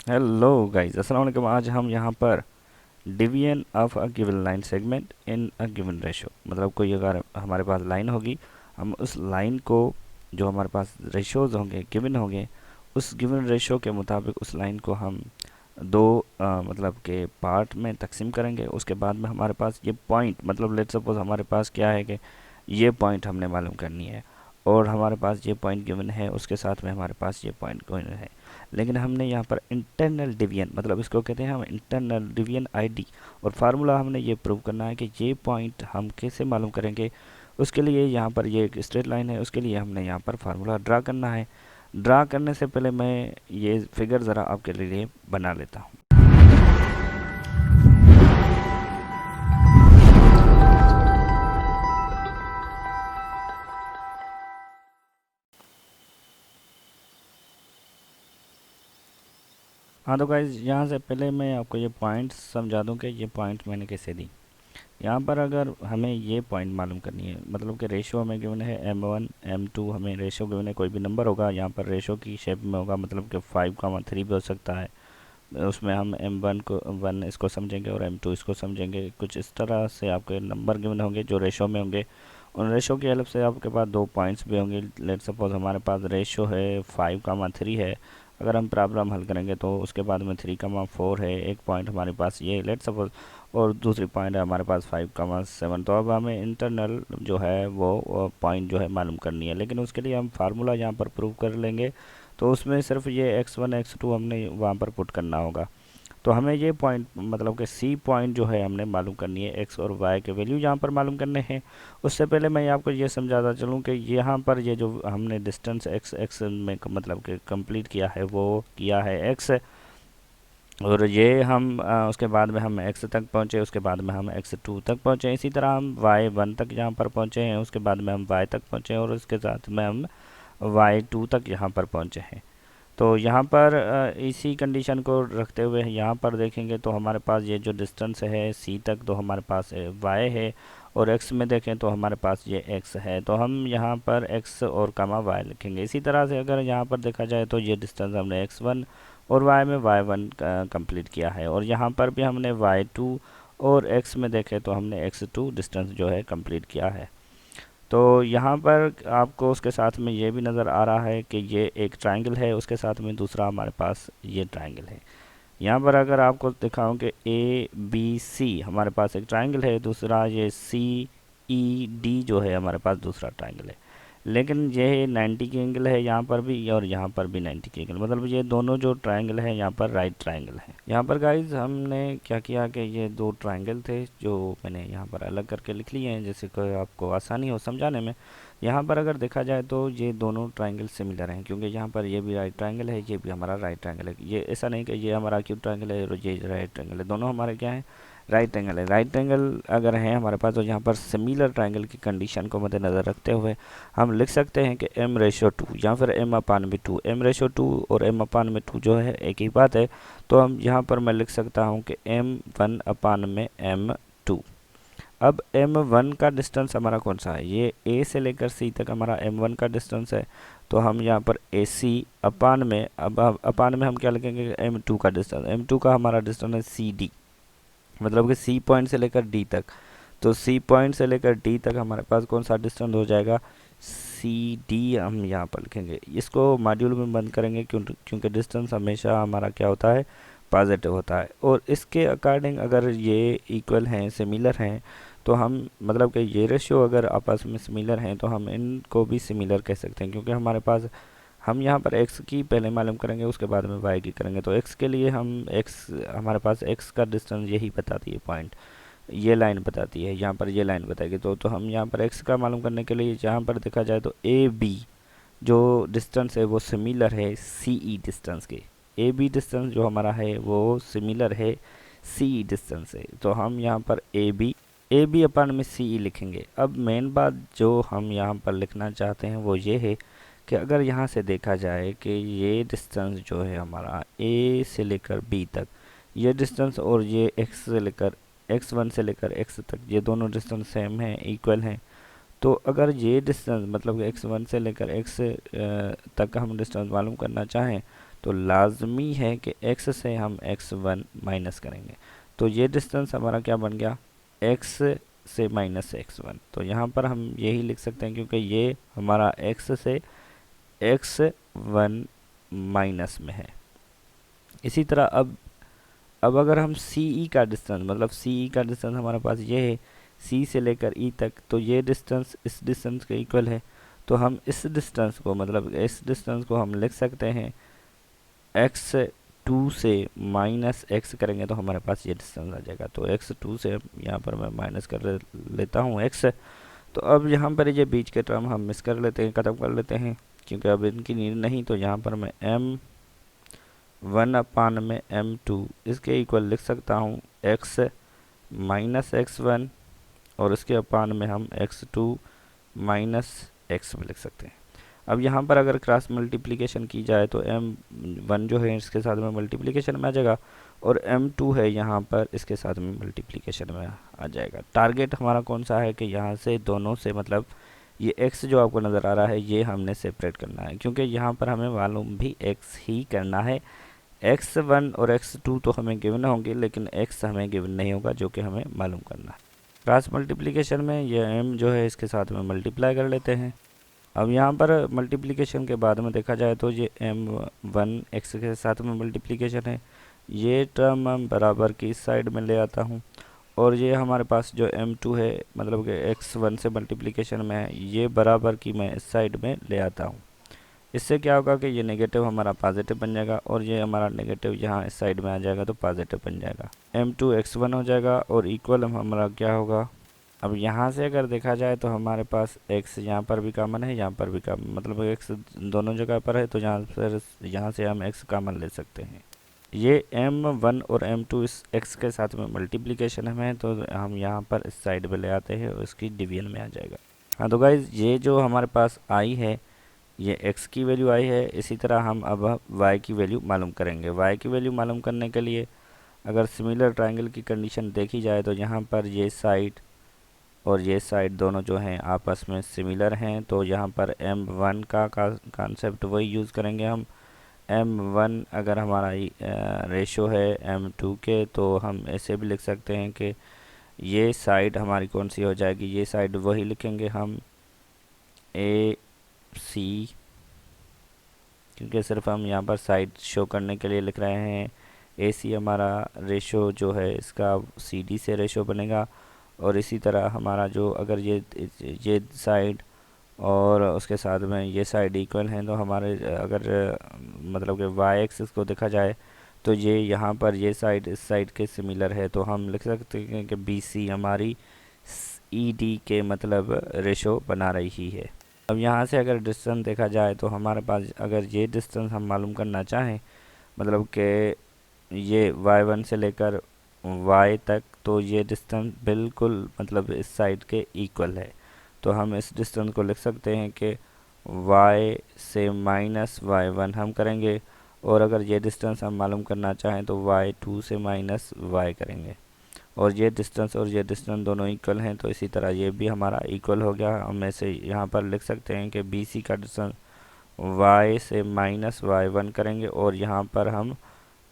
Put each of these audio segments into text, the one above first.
Hello guys, अस्सलाम वालेकुम। आज हम यहाँ पर division of a given line segment in a given ratio, मतलब कोई अगर हमारे पास लाइन होगी, हम उस लाइन को, जो हमारे पास रेशोज होंगे, गिवन होंगे, उस गिवन रेशो के मुताबिक उस लाइन को हम दो मतलब के पार्ट में तकसीम करेंगे। उसके बाद में हमारे पास ये पॉइंट, मतलब लेट्स सपोज हमारे पास क्या है कि ये पॉइंट हमने मालूम करनी है और हमारे पास ये पॉइंट गिवन है, उसके साथ में हमारे पास ये पॉइंट गिवन है। लेकिन हमने यहाँ पर इंटरनल डिवीजन, मतलब इसको कहते हैं हम इंटरनल डिवीजन आईडी, और फार्मूला हमने ये प्रूव करना है कि ये पॉइंट हम कैसे मालूम करेंगे। उसके लिए यहाँ पर ये एक स्ट्रेट लाइन है, उसके लिए हमने यहाँ पर फार्मूला ड्रा करना है। ड्रा करने से पहले मैं ये फिगर ज़रा आपके लिए बना लेता हूँ। हाँ तो गाइज, यहाँ से पहले मैं आपको ये पॉइंट समझा दूँ कि ये पॉइंट मैंने कैसे दी। यहाँ पर अगर हमें ये पॉइंट मालूम करनी है, मतलब कि रेशो हमें गिवन है m1 m2, हमें रेशो गिवन है, कोई भी नंबर होगा यहाँ पर रेशो की शेप में होगा, मतलब कि 5,3 भी हो सकता है। उसमें हम m1 को 1 इसको समझेंगे और m2 इसको समझेंगे। कुछ इस तरह से आपके नंबर गिवन होंगे जो रेशो में होंगे। उन रेशो की हेल्प से आपके पास दो पॉइंट्स भी होंगे। लेट सपोज हमारे पास रेशो है 5,3 है। अगर हम प्रॉब्लम हल करेंगे तो उसके बाद में 3,4 है, एक पॉइंट हमारे पास ये लेट सपोज, और दूसरी पॉइंट है हमारे पास 5,7। तो अब हमें इंटरनल जो है वो पॉइंट जो है मालूम करनी है, लेकिन उसके लिए हम फार्मूला यहाँ पर प्रूव कर लेंगे। तो उसमें सिर्फ ये x1 x2 हमने वहाँ पर पुट करना होगा। तो हमें ये पॉइंट, मतलब कि सी पॉइंट जो है हमने मालूम करनी है, एक्स और वाई के वैल्यू यहाँ पर मालूम करने हैं। उससे पहले मैं आपको ये समझाता चलूँ कि यहाँ पर ये जो हमने डिस्टेंस एक्स एक्स में मतलब कि कंप्लीट किया है वो किया है एक्स, और ये हम उसके बाद में हम एक्स तक पहुँचे, उसके बाद में हम x2 तक पहुँचे। इसी तरह हम y1 तक यहाँ पर पहुँचे हैं, उसके बाद में हम y तक पहुँचे और उसके साथ में हम y2 तक यहाँ पर पहुँचे हैं। तो यहाँ पर इसी कंडीशन को रखते हुए यहाँ पर देखेंगे तो हमारे पास ये जो डिस्टेंस है सी तक, तो हमारे पास वाई है, और एक्स में देखें तो हमारे पास ये एक्स है। तो हम यहाँ पर एक्स और कमा वाई लिखेंगे। इसी तरह से अगर यहाँ पर देखा जाए तो ये डिस्टेंस हमने x1 और y में y1 कंप्लीट किया है, और यहाँ पर भी हमने y2, और x में देखें तो हमने x2 डिस्टेंस जो है कंप्लीट किया है। तो यहाँ पर आपको उसके साथ में ये भी नज़र आ रहा है कि ये एक ट्रायंगल है, उसके साथ में दूसरा हमारे पास ये ट्रायंगल है। यहाँ पर अगर आपको दिखाऊं कि ए बी सी हमारे पास एक ट्रायंगल है, दूसरा ये सी ई डी जो है हमारे पास दूसरा ट्रायंगल है। लेकिन ये 90 की एंगल है यहाँ पर भी और यहाँ पर भी 90 की एंगल, मतलब ये दोनों जो ट्रायंगल है यहाँ पर राइट ट्रायंगल है। यहाँ पर गाइज हमने क्या किया कि ये दो ट्रायंगल थे जो मैंने यहाँ पर अलग करके लिख लिए हैं, जैसे कि आपको आसानी हो समझाने में। यहाँ पर अगर देखा जाए तो ये दोनों ट्रायंगल सिमिलर हैं, क्योंकि यहाँ पर ये भी राइट ट्रायंगल है, ये भी हमारा राइट ट्रायंगल है। ये ऐसा नहीं कि ये हमारा एक्यूट ट्रायंगल है और ये राइट ट्रायंगल है, दोनों हमारे क्या हैं, राइट एंगल है। राइट एंगल अगर है हमारे पास, तो यहाँ पर सिमिलर ट्रायंगल की कंडीशन को मद्देनज़र रखते हुए हम लिख सकते हैं कि m/2 या फिर m/2। m/2 और m/2 जो है एक ही बात है। तो हम यहाँ पर मैं लिख सकता हूँ कि m1/m2। अब m1 का डिस्टेंस हमारा कौन सा है, ये a से लेकर c तक हमारा m1 का डिस्टेंस है। तो हम यहाँ पर AC अपान में, अब अपान में हम क्या लिखेंगे, m2 का डिस्टेंस, m2 का हमारा डिस्टेंस है CD, मतलब कि सी पॉइंट से लेकर डी तक। तो सी पॉइंट से लेकर डी तक हमारे पास कौन सा डिस्टेंस हो जाएगा, सी डी हम यहाँ पर लिखेंगे। इसको मॉड्यूल में बंद करेंगे क्योंकि डिस्टेंस हमेशा हमारा क्या होता है, पॉजिटिव होता है। और इसके अकॉर्डिंग अगर ये इक्वल हैं, सिमिलर हैं, तो हम, मतलब कि ये रेशियो अगर आपस में सिमिलर हैं तो हम इनको भी सिमिलर कह सकते हैं, क्योंकि हमारे पास, हम यहाँ पर x की पहले मालूम करेंगे, उसके बाद में y की करेंगे। तो x के लिए हम x, हमारे पास x का डिस्टेंस यही बताती है पॉइंट, ये लाइन बताती है, यहाँ पर ये लाइन बताएगी। तो हम यहाँ पर x का मालूम करने के लिए यहाँ पर देखा जाए तो ए बी जो डिस्टेंस है वो सिमिलर है सी ई डिस्टेंस के। ए बी डिस्टेंस जो हमारा है वो सिमिलर है सी ई डिस्टेंस से। तो हम यहाँ पर ए बी अपन में सी ई लिखेंगे। अब मेन बात जो हम यहाँ पर लिखना चाहते हैं वो ये है कि अगर यहाँ से देखा जाए कि ये डिस्टेंस जो है हमारा ए से लेकर बी तक, ये डिस्टेंस, और ये एक्स से लेकर x1 से लेकर x तक, ये दोनों डिस्टेंस सेम हैं, इक्वल हैं। तो अगर ये डिस्टेंस, मतलब कि x1 से लेकर x तक हम डिस्टेंस मालूम करना चाहें, तो लाजमी है कि x से हम x1 माइनस करेंगे। तो ये डिस्टेंस हमारा क्या बन गया, x से माइनस x1। तो यहाँ पर हम यही लिख सकते हैं क्योंकि ये हमारा x से x1 माइनस में है। इसी तरह अब अगर हम CE का डिस्टेंस, मतलब CE का डिस्टेंस हमारे पास ये है C से लेकर E तक, तो ये डिस्टेंस इस डिस्टेंस के इक्वल है। तो हम इस डिस्टेंस को, मतलब इस डिस्टेंस को हम लिख सकते हैं x2 से माइनस x करेंगे तो हमारे पास ये डिस्टेंस आ जाएगा। तो x2 से यहाँ पर मैं माइनस कर लेता हूँ x। तो अब यहाँ पर ये बीच के टर्म हम मिस कर लेते हैं, ख़त्म कर लेते हैं, क्योंकि अब इनकी नीड नहीं। तो यहाँ पर मैं m1 अपान में m2 इसके इक्वल लिख सकता हूँ x माइनस x1, और इसके अपान में हम x2 माइनस x में लिख सकते हैं। अब यहाँ पर अगर क्रॉस मल्टीप्लिकेशन की जाए तो m1 जो है इसके साथ में मल्टीप्लिकेशन में आ जाएगा, और m2 है यहाँ पर इसके साथ में मल्टीप्लिकेशन में आ जाएगा। टारगेट हमारा कौन सा है कि यहाँ से दोनों से, मतलब ये x जो आपको नज़र आ रहा है ये हमने सेपरेट करना है, क्योंकि यहाँ पर हमें मालूम भी x ही करना है। x1 और x2 तो हमें गिवन होंगे, लेकिन x हमें गिवन नहीं होगा, जो कि हमें मालूम करना है। क्रॉस मल्टीप्लिकेशन में ये m जो है इसके साथ में मल्टीप्लाई कर लेते हैं। अब यहाँ पर मल्टीप्लिकेशन के बाद में देखा जाए तो ये m1 x के साथ में मल्टीप्लिकेशन है, ये टर्म हम बराबर की इस साइड में ले आता हूँ, और ये हमारे पास जो m2 है, मतलब कि x1 से मल्टीप्लिकेशन में है, ये बराबर की मैं इस साइड में ले आता हूँ। इससे क्या होगा कि ये नेगेटिव हमारा पॉजिटिव बन जाएगा, और ये हमारा नेगेटिव यहाँ इस साइड में आ जाएगा तो पॉजिटिव बन जाएगा। m2 x1 हो जाएगा, और इक्वल हमारा क्या होगा। अब यहाँ से अगर देखा जाए तो हमारे पास x यहाँ पर भी कॉमन है, यहाँ पर भी कॉमन, मतलब x दोनों जगह पर है, तो यहाँ से हम x कॉमन ले सकते हैं। ये m1 और m2 इस x के साथ में मल्टीप्लिकेशन में है, तो हम यहाँ पर इस साइड पे ले आते हैं और इसकी डिवीजन में आ जाएगा। हाँ, तो गाइज ये जो हमारे पास आई है ये x की वैल्यू आई है। इसी तरह हम अब y की वैल्यू मालूम करेंगे। y की वैल्यू मालूम करने के लिए अगर सिमिलर ट्रायंगल की कंडीशन देखी जाए तो यहाँ पर ये साइड और ये साइड दोनों जो हैं आपस में सिमिलर हैं, तो यहाँ पर m1 का कॉन्सेप्ट वही यूज़ करेंगे हम। m1 अगर हमारा रेशो है m2 के, तो हम ऐसे भी लिख सकते हैं कि ये साइड हमारी कौन सी हो जाएगी, ये साइड वही लिखेंगे हम AC, क्योंकि सिर्फ हम यहाँ पर साइड शो करने के लिए लिख रहे हैं। AC हमारा रेशो जो है इसका CD से रेशो बनेगा, और इसी तरह हमारा जो अगर ये साइड और उसके साथ में ये साइड इक्वल हैं, तो हमारे अगर मतलब कि y एक्सिस को देखा जाए तो ये यहाँ पर ये साइड इस साइड के सिमिलर है, तो हम लिख सकते हैं कि BC हमारी ED के मतलब रेशो बना रही है। अब यहाँ से अगर डिस्टेंस देखा जाए तो हमारे पास अगर ये डिस्टेंस हम मालूम करना चाहें, मतलब कि ये y1 से लेकर y तक, तो ये डिस्टेंस बिल्कुल मतलब इस साइड के इक्वल है। तो हम इस डिस्टेंस को लिख सकते हैं कि y से माइनस y1 हम करेंगे, और अगर ये डिस्टेंस हम मालूम करना चाहें तो y2 से माइनस y करेंगे, और ये डिस्टेंस दोनों इक्वल हैं, तो इसी तरह ये भी हमारा इक्वल हो गया। हम ऐसे यहाँ पर लिख सकते हैं कि BC का डिस्टेंस y से माइनस y1 करेंगे, और यहाँ पर हम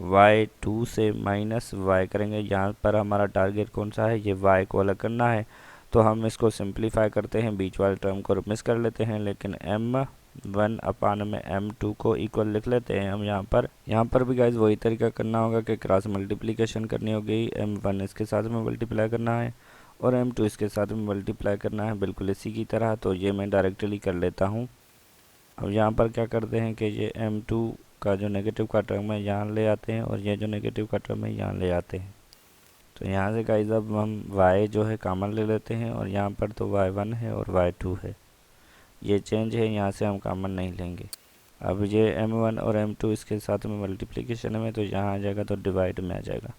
y2 से माइनस y करेंगे। यहाँ पर हमारा टारगेट कौन सा है, ये y को अलग करना है। तो हम इसको सिंप्लीफाई करते हैं, बीच वाले टर्म को मिस कर लेते हैं, लेकिन m1 अपान में m2 को इक्वल लिख लेते हैं हम यहाँ पर भी गाइज वही तरीका करना होगा कि क्रॉस मल्टीप्लिकेशन करनी होगी। m1 इसके साथ में मल्टीप्लाई करना है और m2 इसके साथ में मल्टीप्लाई करना है, बिल्कुल इसी की तरह। तो ये मैं डायरेक्टली कर लेता हूँ। अब यहाँ पर क्या करते हैं कि ये m2 का जो नेगेटिव का टर्म है यहाँ ले आते हैं, और ये जो नेगेटिव का टर्म है यहाँ ले आते हैं। तो यहाँ से गाइस अब हम y जो है कॉमन ले लेते हैं, और यहाँ पर तो y1 है और y2 है, ये चेंज है, यहाँ से हम कॉमन नहीं लेंगे। अब ये m1 और m2 इसके साथ में मल्टीप्लिकेशन में, तो यहाँ आ जाएगा तो डिवाइड में आ जाएगा।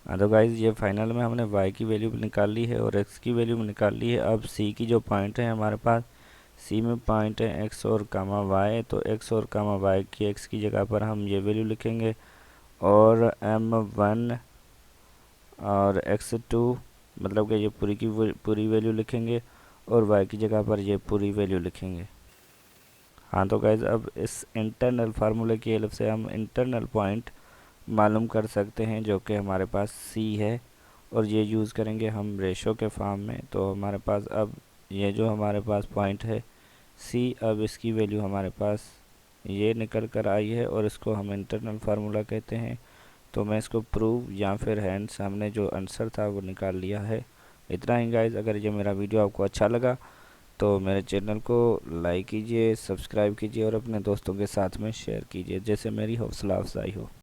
हाँ, तो गाइस ये फाइनल में हमने y की वैल्यू निकाल ली है और x की वैल्यू निकाल ली है। अब c की जो पॉइंट है हमारे पास, c में पॉइंट है x और कामा y, तो x और कामा y की x की जगह पर हम ये वैल्यू लिखेंगे, और m1 और x2 मतलब कि ये पूरी की पूरी वैल्यू लिखेंगे, और y की जगह पर ये पूरी वैल्यू लिखेंगे। हाँ तो गाइज अब इस इंटरनल फार्मूले की हेल्प से हम इंटरनल पॉइंट मालूम कर सकते हैं जो कि हमारे पास सी है, और ये यूज़ करेंगे हम रेशो के फॉर्म में। तो हमारे पास अब ये जो हमारे पास पॉइंट है सी, अब इसकी वैल्यू हमारे पास ये निकल कर आई है और इसको हम इंटरनल फार्मूला कहते हैं। तो मैं इसको प्रूव या फिर हैंड्स हमने जो आंसर था वो निकाल लिया है। इतना ही गाइज। अगर ये मेरा वीडियो आपको अच्छा लगा तो मेरे चैनल को लाइक कीजिए, सब्सक्राइब कीजिए और अपने दोस्तों के साथ में शेयर कीजिए, जैसे मेरी हौसला अफजाई हो।